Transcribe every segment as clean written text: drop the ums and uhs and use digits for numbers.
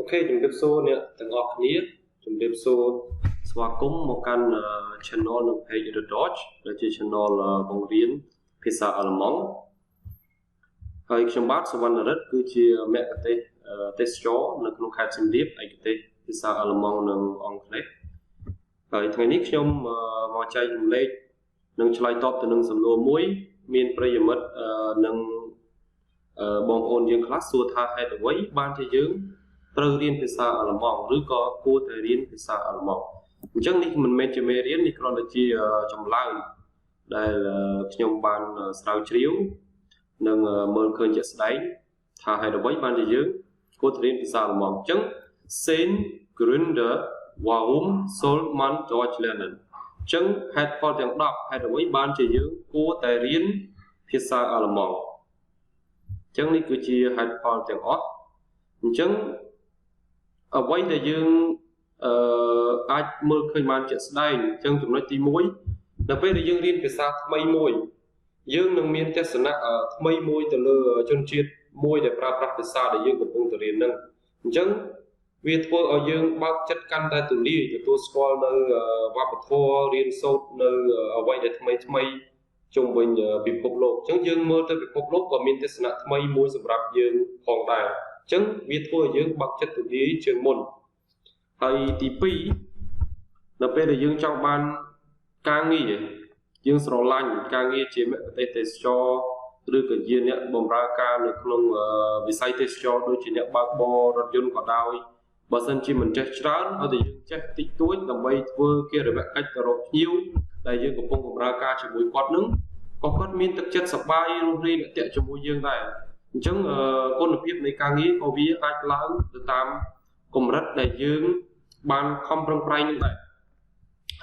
Ok, chúng tiếp số nè, từng học ní, chúng tiếp số xóa cúng một căn channel ng page the Deutsch, là chỉ channel bằng riêngភាសាអាល្លឺម៉ង់ហើយខ្ញុំបាទសវណ្ណរិទ្ធគឺជាមគ្គទេសទេសចរនៅក្នុងខេត្តសៀមរាបឯកទេសភាសាអាល្លឺម៉ង់និងអង់គ្លេសហើយថ្ងៃនេះខ្ញុំមកចែករំលែកនិងឆ្លើយតបទៅនឹងសំណួរមួយមានប្រិយមិត្តនិងបងប្អូនយើងខ្លះសួរថាហេតុអ្វីបានជាយើងត្រូវរៀនភាសាអាល្លឺម៉ង់ឬក៏គួរតែរៀនភាសាអាល្លឺម៉ង់អញ្ចឹងនេះមិនមែនជាមេរៀននេះគ្រាន់តែជាចម្លើយដែលខ្ញុំបានស្រាវជ្រាវនិងមើលឃើញជាក់ស្ដែងថាហេតុអ្វីបានជាយើងគួរតែរៀនភាសាអាល្លឺម៉ង់អញ្ចឹង Sen Gründe warum soll man Deutsch lernen អញ្ចឹងហេតុផលទាំង10ហេតុអ្វីបានជាយើងគួរតែរៀនភាសាអាល្លឺម៉ង់អញ្ចឹងនេះគឺជាហេតុផលទាំងអស់អញ្ចឹងអ្វីដែលយើងអាចមើលឃើញបានជាក់ស្ដែងអញ្ចឹងចំណុចទី1ដល់ពេលដែលយើងរៀនភាសាថ្មីមួយយើងនឹងមានទស្សនៈថ្មីមួយទៅលើជនជាតិមួយដែលប្រើប្រាស់ភាសាដែលយើងកំពុងតែរៀននឹងអញ្ចឹងវាធ្វើឲ្យយើងបើកចិត្តកាន់តែទូលាយទទួលស្គាល់នៅវប្បធម៌រៀនសូត្រនៅអ្វីដែលថ្មីជុំវិញពិភពលោកអញ្ចឹងយើងមើលទៅពិភពលោកក៏មានទស្សនៈថ្មីមួយសម្រាប់យើងផងដែរអញ្ចឹងវាធ្វើឲ្យយើងបើកចិត្តទូលាយជាងមុនហើយទី2នៅពេលដែលយើងចង់បានការងារយើងស្រឡាញ់ការងារជាមគ្គុទ្ទេសក៍ទេសចរឬក៏ជាអ្នកបម្រើការនៅក្នុងវិស័យទេសចរដូចជាអ្នកបើកបររថយន្តក៏ដោយបើសិនជាមិនចេះច្រើនហើយតែយើងចេះតិចតួចដើម្បីធ្វើកិរិយាកិច្ចទៅរកភ្ញៀវដែលយើងកំពុងបម្រើការជាមួយគាត់នឹងក៏គាត់មានទឹកចិត្តសប្បាយរស់រាយរាក់ទាក់ជាមួយយើងដែរអញ្ចឹងគុណភាពនៃការងារក៏វាអាចឡើងទៅតាមកម្រិតដែលយើងបានខំប្រឹងប្រែងនឹងដែរ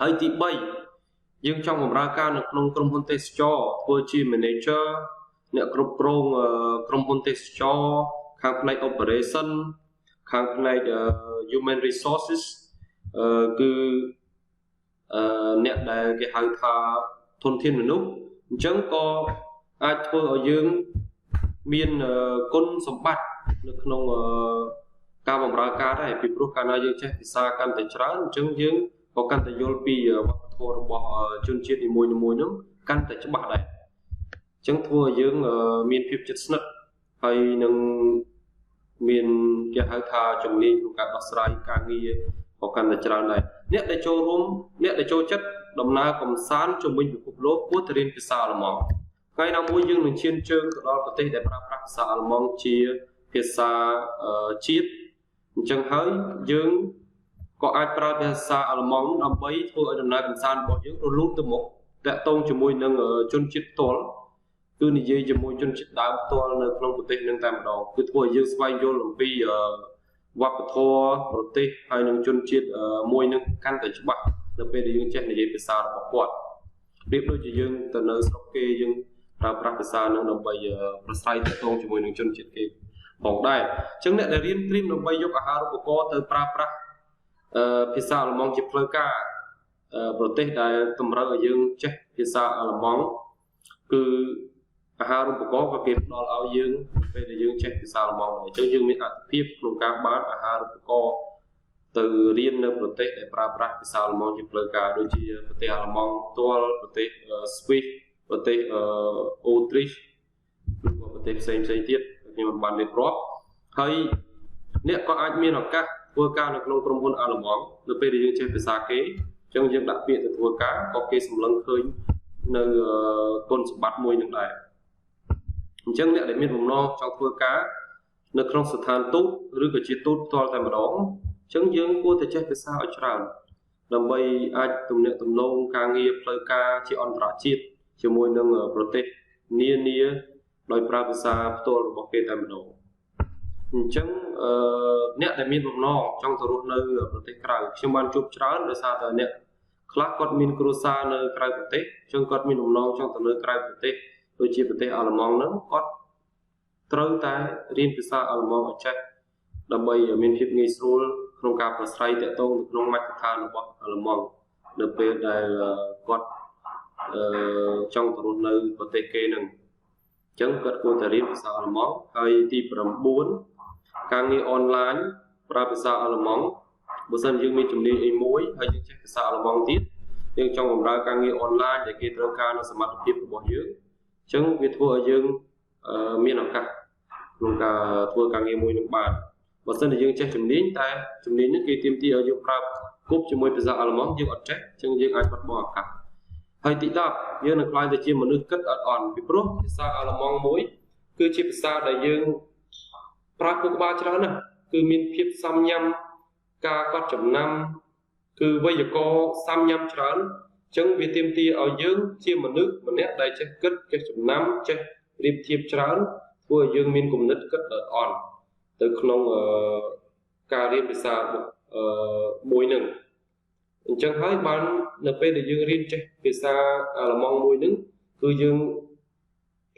ហើយទី3យើងចង់បម្រើការនៅក្នុងក្រុមហ៊ុនទេសចរធ្វើជា manager អ្នកគ្រប់គ្រងក្រុមហ៊ុនទេសចរខាងផ្នែក operation ខាងផ្នែក human resources គឺអ្នកដែលគេហៅថាធនធានមនុស្សអញ្ចឹងក៏អាចធ្វើឲ្យយើងមានគុណសម្បត្តិនៅក្នុងការបម្រើការដែរពីព្រោះកាលណាយើងចេះភាសាកាន់តែច្រើនអញ្ចឹងយើងក៏កាន់តែយល់ពីវប្បធម៌របស់ជនជាតិនីមួយៗនោះកាន់តែច្បាស់ដែរអញ្ចឹងធ្វើឲ្យយើងមានភាពជិតស្និទ្ធហើយនឹងមានគេហៅថាជំនាញក្នុងការដោះស្រាយការងារក៏កាន់តែច្រើនដែរអ្នកដែលចូលរួមអ្នកដែលចូលចិត្តដំណើរកម្សាន្តជុំវិញពិភពលោកគួរតែរៀនភាសាអាល្លឺម៉ង់ថ្ងៃណាមួយយើងនឹងឈានជើងទៅដល់ប្រទេសដែលប្រើប្រាស់ភាសាអាល្លឺម៉ង់ជាភាសាជាតិអញ្ចឹងហើយយើងក៏អាចប្រើភាសាអាល្លឺម៉ង់ដើម្បីធ្វើឲ្យដំណើរកម្សាន្តរបស់យើងរលូនទៅមុខតាក់ទងជាមួយនឹងជនជាតិផ្ទាល់គឺនិយាយជាមួយជនជាតិដើមផ្ទាល់នៅក្នុងប្រទេសនឹងតែម្ដងគឺធ្វើឲ្យយើងស្វែងយល់អំពីវប្បធម៌ប្រទេសហើយនឹងជនជាតិមួយនឹងកាន់តែច្បាស់នៅពេលដែលយើងចេះនិយាយភាសារបស់គាត់ប្រៀបដូចជាយើងទៅនៅស្រុកគេយើងប្រើប្រាស់ភាសានឹងដើម្បីប្រស្រ័យទាក់ទងជាមួយនឹងជនជាតិគេផងដែរអញ្ចឹងអ្នកដែលរៀនត្រៀមដើម្បីយកអាហារូបករណ៍ទៅប្រើប្រាស់ភាសាអាល្លឺម៉ង់ជាផ្លូវការប្រទេសដែលតម្រូវឲ្យយើងចេះភាសាអាល្លឺម៉ង់គឺអាហារូបករណ៍ក៏គេផ្ដល់ឲ្យយើងពេលដែលយើងចេះភាសាអាល្លឺម៉ង់អញ្ចឹងយើងមានអត្ថប្រយោជន៍ក្នុងការបានអាហារូបករណ៍ទៅរៀននៅប្រទេសដែលប្រើប្រាស់ភាសាអាល្លឺម៉ង់ជាផ្លូវការដូចជាប្រទេសអាល្លឺម៉ង់ផ្ទាល់ប្រទេស Swiss ប្រទេសអូទ្រីសឬក៏ប្រទេសផ្សេងទៀតខ្ញុំមិនបានរៀបរាប់ហើយអ្នកក៏អាចមានឱកាសធ្វើការនៅក្នុងក្រុមហ៊ុនអាល្លឺម៉ង់នៅពេលដែលយើងចេះភាសាគេអញ្ចឹងយើងដាក់ពាក្យទៅធ្វើការក៏គេសម្លឹងឃើញនៅគុណសម្បត្តិមួយនឹងដែរអញ្ចឹងអ្នកដែលមានបំណងចង់ធ្វើការនៅក្នុងស្ថានទូតឬក៏ជាទូតផ្ទាល់តែម្ដងអញ្ចឹងយើងគួរតែចេះភាសាឲ្យច្រើនដើម្បីអាចទំនាក់ទំនងការងារផ្លូវការជាអន្តរជាតិជាមួយនឹងប្រទេសនានាដោយប្រើភាសាផ្ទាល់របស់គេតែម្ដងអញ្ចឹងអ្នកដែលមានបំណងចង់ទៅរស់នៅប្រទេសក្រៅខ្ញុំបានជួបច្រើនដោយសារតែអ្នកខ្លះគាត់មានគ្រួសារនៅក្រៅប្រទេសអញ្ចឹងគាត់មានបំណងចង់ទៅនៅក្រៅប្រទេសដូចជាប្រទេសអាល្លឺម៉ង់ហ្នឹងគាត់ត្រូវតែរៀនភាសាអាល្លឺម៉ង់ឲ្យចេះដើម្បីមានភាពងាយស្រួលក្នុងការប្រស្រ័យទាក់ទងនៅក្នុងមជ្ឈដ្ឋានរបស់អាល្លឺម៉ង់នៅពេលដែលគាត់ចង់ទៅរស់នៅប្រទេសគេហ្នឹងអញ្ចឹងគាត់គួរតែរៀនភាសាអាល្លឺម៉ង់ហើយទី9ការងារអនឡាញ ប្រើភាសាអាល្លឺម៉ង់បើសិនយើងមានជំនាញអីមួយហើយយើងចេះភាសាអាល្លឺម៉ង់ទៀតយើងចង់បម្រើការងារអនឡាញដែលគេត្រូវការនៅសមត្ថភាពរបស់យើងអញ្ចឹងវាធ្វើឲ្យយើងមានឱកាសក្នុងការធ្វើការងារមួយនឹងបានបើសិនជាយើងចេះជំនាញតែជំនាញនេះគេទាមទារឲ្យយើងប្រើគប់ជាមួយភាសាអាល្លឺម៉ង់យើងអត់ចេះអញ្ចឹងយើងអាចបាត់បង់ឱកាសហើយទី10យើងនឹងខ្លាយទៅជាមនុស្សគិតអត់អន់ពីព្រោះភាសាអាល្លឺម៉ង់មួយគឺជាភាសាដែលយើងប្រើគូក្បាលច្រើនណាស់គឺមានភាពសាំញ៉ាំការកត់ចំណាំគឺវេយ្យាករណ៍សាំញ៉ាំច្រើនអញ្ចឹងវាទាមទារឲ្យយើងជាមនុស្សម្នាក់ដែលចេះគិតចេះចំណាំចេះរៀបធៀបច្រើនធ្វើឲ្យយើងមានគំនិតគិតអត់អន់ទៅក្នុងការរៀនភាសាមួយនឹងអញ្ចឹងហើយបាននៅពេលដែលយើងរៀនចេះភាសាអាល្លឺម៉ង់មួយនឹងគឺយើង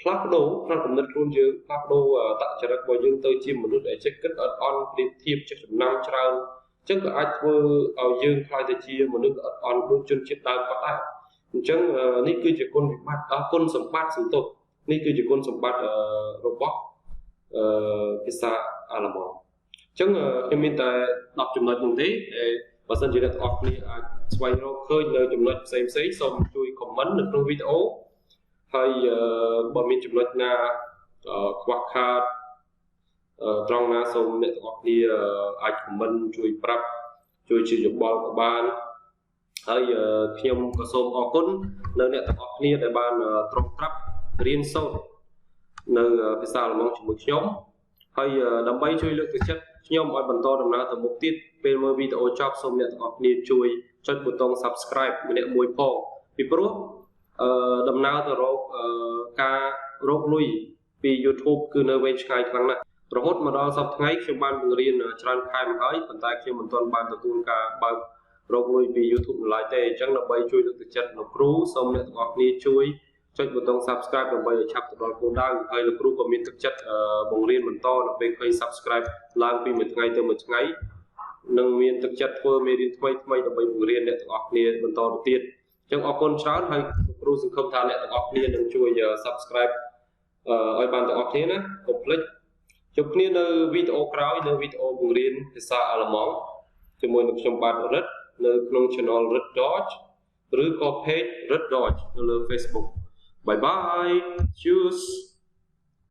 ផ្លាស់ប្ដូរផ្នត់គំនិតខ្លួនយើងផ្លាស់ប្ដូរតចរិតរបស់យើងទៅជាមនុស្សដែលចេះគិតអត់អន់ប្រៀបធៀបចេះចំណាំច្រើនអញ្ចឹងក៏អាចធ្វើឲ្យយើងខ្លាយទៅជាមនុស្សអត់អន់ដូចជនជាតិដើមក៏ដែរអញ្ចឹងនេះគឺជាគុណវិបត្តិគុណសម្បត្តិសន្ទុះនេះគឺជាគុណសម្បត្តិរបស់ភាសាអាល្លឺម៉ង់អញ្ចឹងខ្ញុំមានតែ10ចំណុចនោះទេបើសិនជាអ្នកទាំងអស់គ្នាអាចស្វែងរកឃើញនៅចំណុចផ្សេងៗសូមជួយ comment នៅក្នុងវីដេអូហើយបើមានចំណុចណាខ្វះខាតត្រង់ណាសូមអ្នកទាំងអស់គ្នាអាច comment ជួយប្រាប់ជួយជាយោបល់ក៏បានហើយខ្ញុំក៏សូមអរគុណនៅអ្នកទាំងអស់គ្នាដែលបានត្រង់ត្រាប់រៀនសូត្រនៅភាសាអាល្លឺម៉ង់ជាមួយខ្ញុំហើយដើម្បីជួយលើកទឹកចិត្តខ្ញុំឲ្យបន្តដំណើរទៅមុខទៀតពេលមើលវីដេអូចប់សូមអ្នកទាំងអស់គ្នាជួយចុចប៊ូតុង Subscribe ម្នាក់មួយផងពីព្រោះដំណើរទៅរកការរកលុយពី YouTube គឺនៅវែងឆ្ងាយខ្លាំងណាស់រហូតមកដល់សប្តាហ៍ថ្ងៃខ្ញុំបានបង្រៀនច្រើនខែមកហើយប៉ុន្តែខ្ញុំមិនទាន់បានទទួលការបើករកលុយពី YouTube នៅឡើយទេអញ្ចឹងដើម្បីជួយលើកទឹកចិត្តលោកគ្រូសូមអ្នកទាំងអស់គ្នាជួយចុចប៊ូតុង Subscribe ដើម្បីឲ្យឆាប់ទៅដល់គោលដៅហើយលោកគ្រូក៏មានទឹកចិត្តបង្រៀនបន្តនៅពេលឃើញ Subscribe ឡើងពីមួយថ្ងៃទៅមួយថ្ងៃនឹងមានទឹកចិត្តធ្វើមេរៀនថ្មីដើម្បីបង្រៀនអ្នកទាំងអស់គ្នាបន្តទៅទៀតអញ្ចឹងអរគុណច្រើនហើយលោកគ្រូសង្ឃឹមថាអ្នកទាំងអស់គ្នានឹងជួយ Subscribe ឲ្យបានទាំងអស់គ្នាណាកុំភ្លេចជួបគ្នានៅវីដេអូក្រោយនៅវីដេអូបង្រៀនភាសាអាល្លឺម៉ង់ជាមួយនឹងខ្ញុំបាទរិទ្ធនៅក្នុង Channel Rith Deutsch ឬក៏ Page Rith Deutsch នៅលើ Facebook Bye bye. Cheers.